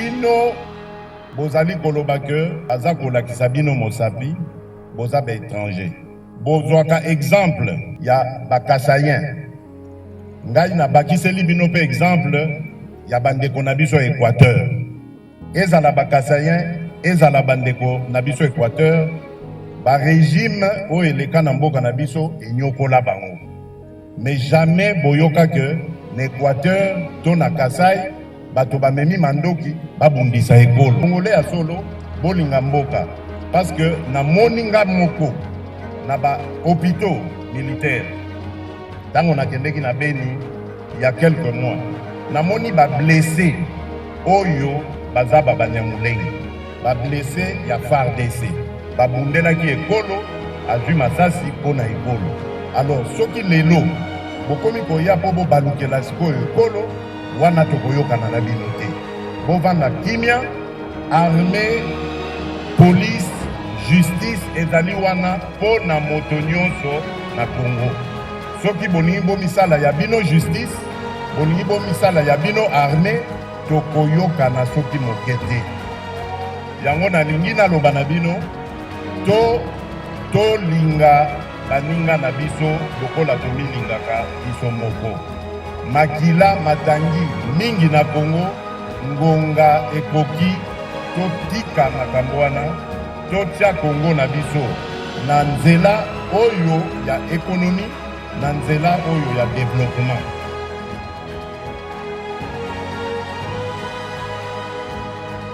bino bozali koloba ke aza kolakisa bino mosapi boza ba étranger. Bozwaka exemple ya bakasayen. Ngai na bakiseli bino pe exemple ya bandeko na biso Équateur. Ezala bakasayen, ezala bandeko na biso Équateur, ba régime oyo eleka na mboka na biso enyokola bango. Mais jamais boyoka que na Équateur to na Kasai bato bamemi mandoki babundisa ekolo. Congolais ya solo bolinga mboka parce que na moninga moko na ba hôpitaux militaires. Tango nakendeki na Beni il y a quelques mois, na moni ba blessé oyo baza ba banyamulenge. Ba blessé ya FARDC. Ba bundelaki ekolo azwi masasi pona ekolo. Alors soki lelo bokomi koya po bo balukela sikoyo ekolo wana tokoyokana na bino te. Bovanda kimia, armée, police, justice ezali wana po na moto nyonso na Congo. Soki bolingi bomisala ya bino justice, bolingi bomisala ya bino armée, tokoyokana soki moke te. Yango nalingi naloba na bino tolinga baninga na biso lokola tomilingaka biso moko. Makila matangi mingi na Congo, ngonga ekoki totika makambo wana, totia Congo na biso na nzela oyo ya économie, na nzela oyo ya développement.